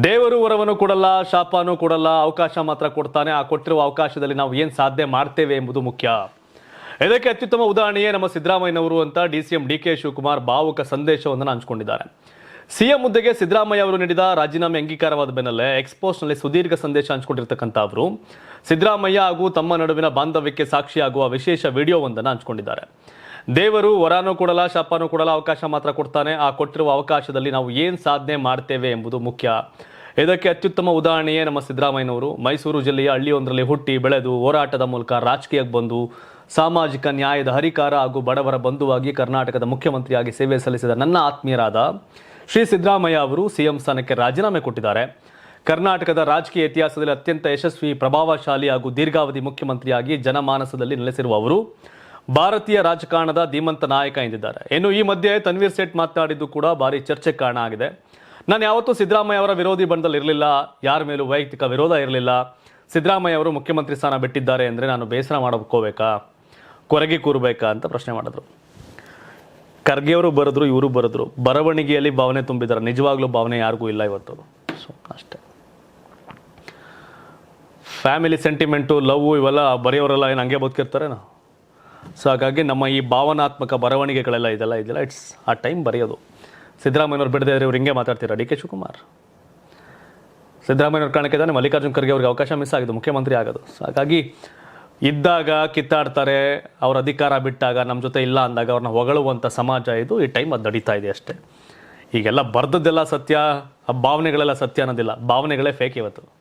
ದೇವರು ವರವನ್ನು ಕೊಡಲ್ಲ, ಶಾಪನೂ ಕೊಡಲ್ಲ, ಅವಕಾಶ ಮಾತ್ರ ಕೊಡ್ತಾನೆ. ಆ ಕೊಟ್ಟಿರುವ ಅವಕಾಶದಲ್ಲಿ ನಾವು ಏನು ಸಾಧನೆ ಮಾಡ್ತೇವೆ ಎಂಬುದು ಮುಖ್ಯ. ಇದಕ್ಕೆ ಅತ್ಯುತ್ತಮ ಉದಾಹರಣೆಯೇ ನಮ್ಮ ಸಿದ್ದರಾಮಯ್ಯನವರು ಅಂತ ಡಿಸಿಎಂ ಡಿಕೆ ಶಿವಕುಮಾರ್ ಭಾವುಕ ಸಂದೇಶವನ್ನು ಹಂಚಿಕೊಂಡಿದ್ದಾರೆ. ಸಿಎಂ ಹುದ್ದೆಗೆ ಸಿದ್ದರಾಮಯ್ಯ ಅವರು ನೀಡಿದ ರಾಜೀನಾಮೆ ಅಂಗೀಕಾರವಾದ ಬೆನ್ನಲ್ಲೇ ಎಕ್ಸ್ಪೋಸ್ಟ್ನಲ್ಲಿ ಸುದೀರ್ಘ ಸಂದೇಶ ಹಂಚಿಕೊಂಡಿರ್ತಕ್ಕಂಥ ಅವರು ಸಿದ್ದರಾಮಯ್ಯ ಹಾಗೂ ತಮ್ಮ ನಡುವಿನ ಬಾಂಧವ್ಯಕ್ಕೆ ಸಾಕ್ಷಿಯಾಗುವ ವಿಶೇಷ ವಿಡಿಯೋವೊಂದನ್ನು ಹಂಚಿಕೊಂಡಿದ್ದಾರೆ. ದೇವರು ವರನೂ ಕೊಡಲ್ಲ, ಶಾಪನೂ ಕೊಡಲ್ಲ, ಅವಕಾಶ ಮಾತ್ರ ಕೊಡ್ತಾನೆ. ಆ ಕೊಟ್ಟಿರುವ ಅವಕಾಶದಲ್ಲಿ ನಾವು ಏನು ಸಾಧನೆ ಮಾಡ್ತೇವೆ ಎಂಬುದು ಮುಖ್ಯ. ಇದಕ್ಕೆ ಅತ್ಯುತ್ತಮ ಉದಾಹರಣೆಯೇ ನಮ್ಮ ಸಿದ್ದರಾಮಯ್ಯನವರು. ಮೈಸೂರು ಜಿಲ್ಲೆಯ ಹಳ್ಳಿಯೊಂದರಲ್ಲಿ ಹುಟ್ಟಿ ಬೆಳೆದು ಹೋರಾಟದ ಮೂಲಕ ರಾಜಕೀಯಕ್ಕೆ ಬಂದು ಸಾಮಾಜಿಕ ನ್ಯಾಯದ ಹರಿಕಾರ ಹಾಗೂ ಬಡವರ ಬಂಧುವಾಗಿ ಕರ್ನಾಟಕದ ಮುಖ್ಯಮಂತ್ರಿಯಾಗಿ ಸೇವೆ ಸಲ್ಲಿಸಿದ ನನ್ನ ಆತ್ಮೀಯರಾದ ಶ್ರೀ ಸಿದ್ದರಾಮಯ್ಯ ಅವರು ಸಿಎಂ ಸ್ಥಾನಕ್ಕೆ ರಾಜೀನಾಮೆ ಕೊಟ್ಟಿದ್ದಾರೆ. ಕರ್ನಾಟಕದ ರಾಜಕೀಯ ಇತಿಹಾಸದಲ್ಲಿ ಅತ್ಯಂತ ಯಶಸ್ವಿ, ಪ್ರಭಾವಶಾಲಿ ಹಾಗೂ ದೀರ್ಘಾವಧಿ ಮುಖ್ಯಮಂತ್ರಿಯಾಗಿ ಜನಮಾನಸದಲ್ಲಿ ನೆಲೆಸಿರುವ ಅವರು ಭಾರತೀಯ ರಾಜಕಾರಣದ ಧೀಮಂತ ನಾಯಕ ಎಂದಿದ್ದಾರೆ. ಇನ್ನು ಈ ಮಧ್ಯೆ ತನ್ವೀರ್ ಸೇಠ್ ಮಾತನಾಡಿದ್ದು ಕೂಡ ಭಾರಿ ಚರ್ಚೆಗೆ ಕಾರಣ ಆಗಿದೆ. ನಾನು ಯಾವತ್ತೂ ಸಿದ್ದರಾಮಯ್ಯ ಅವರ ವಿರೋಧಿ ಬಣದಲ್ಲಿ ಇರಲಿಲ್ಲ, ಯಾರ ಮೇಲೂ ವೈಯಕ್ತಿಕ ವಿರೋಧ ಇರಲಿಲ್ಲ. ಸಿದ್ದರಾಮಯ್ಯ ಅವರು ಮುಖ್ಯಮಂತ್ರಿ ಸ್ಥಾನ ಬಿಟ್ಟಿದ್ದಾರೆ ಅಂದರೆ ನಾನು ಬೇಸರ ಮಾಡ್ಕೋಬೇಕಾ, ಕೊರಗಿ ಕೂರಬೇಕಾ ಅಂತ ಪ್ರಶ್ನೆ ಮಾಡಿದ್ರು. ಖರ್ಗೆಯವರು ಬರೆದ್ರು, ಇವರು ಬರೆದ್ರು, ಬರವಣಿಗೆಯಲ್ಲಿ ಭಾವನೆ ತುಂಬಿದ್ದಾರೆ. ನಿಜವಾಗ್ಲೂ ಭಾವನೆ ಯಾರಿಗೂ ಇಲ್ಲ ಇವತ್ತು. ಸೊ ಅಷ್ಟೇ. ಫ್ಯಾಮಿಲಿ ಸೆಂಟಿಮೆಂಟು, ಲವ್ ಇವೆಲ್ಲ ಬರೆಯೋರೆಲ್ಲ ಏನು ಹಂಗೆ ಬದುಕಿರ್ತಾರೇನೋ. ಸೊ ಹಾಗಾಗಿ ನಮ್ಮ ಈ ಭಾವನಾತ್ಮಕ ಬರವಣಿಗೆಗಳೆಲ್ಲ ಇದೆಲ್ಲ ಇಟ್ಸ್ ಆ ಟೈಮ್ ಬರೆಯೋದು. ಸಿದ್ದರಾಮಯ್ಯವ್ರು ಬಿಡದೆ ಇವ್ರು ಹಿಂಗೆ ಮಾತಾಡ್ತೀರಾ. ಡಿ ಕೆ ಶಿವಕುಮಾರ್ ಸಿದ್ದರಾಮಯ್ಯವ್ರ ಕಾರಣಕ್ಕೆ ತಾನೆ ಮಲ್ಲಿಕಾರ್ಜುನ್ ಖರ್ಗೆ ಅವ್ರಿಗೆ ಅವಕಾಶ ಮಿಸ್ ಆಗಿದ್ದು ಮುಖ್ಯಮಂತ್ರಿ ಆಗೋದು. ಸೊ ಹಾಗಾಗಿ ಇದ್ದಾಗ ಕಿತ್ತಾಡ್ತಾರೆ, ಅವ್ರ ಅಧಿಕಾರ ಬಿಟ್ಟಾಗ ನಮ್ಮ ಜೊತೆ ಇಲ್ಲ ಅಂದಾಗ ಅವ್ರನ್ನ ಹೊಗಳುವಂಥ ಸಮಾಜ ಇದು. ಈ ಟೈಮ್ ಅದು ನಡೀತಾ ಇದೆ ಅಷ್ಟೇ. ಈಗೆಲ್ಲ ಬರ್ದದ್ದೆಲ್ಲ ಸತ್ಯ, ಆ ಭಾವನೆಗಳೆಲ್ಲ ಸತ್ಯ ಅನ್ನೋದಿಲ್ಲ. ಭಾವನೆಗಳೇ ಫೇಕ್ ಇವತ್ತು.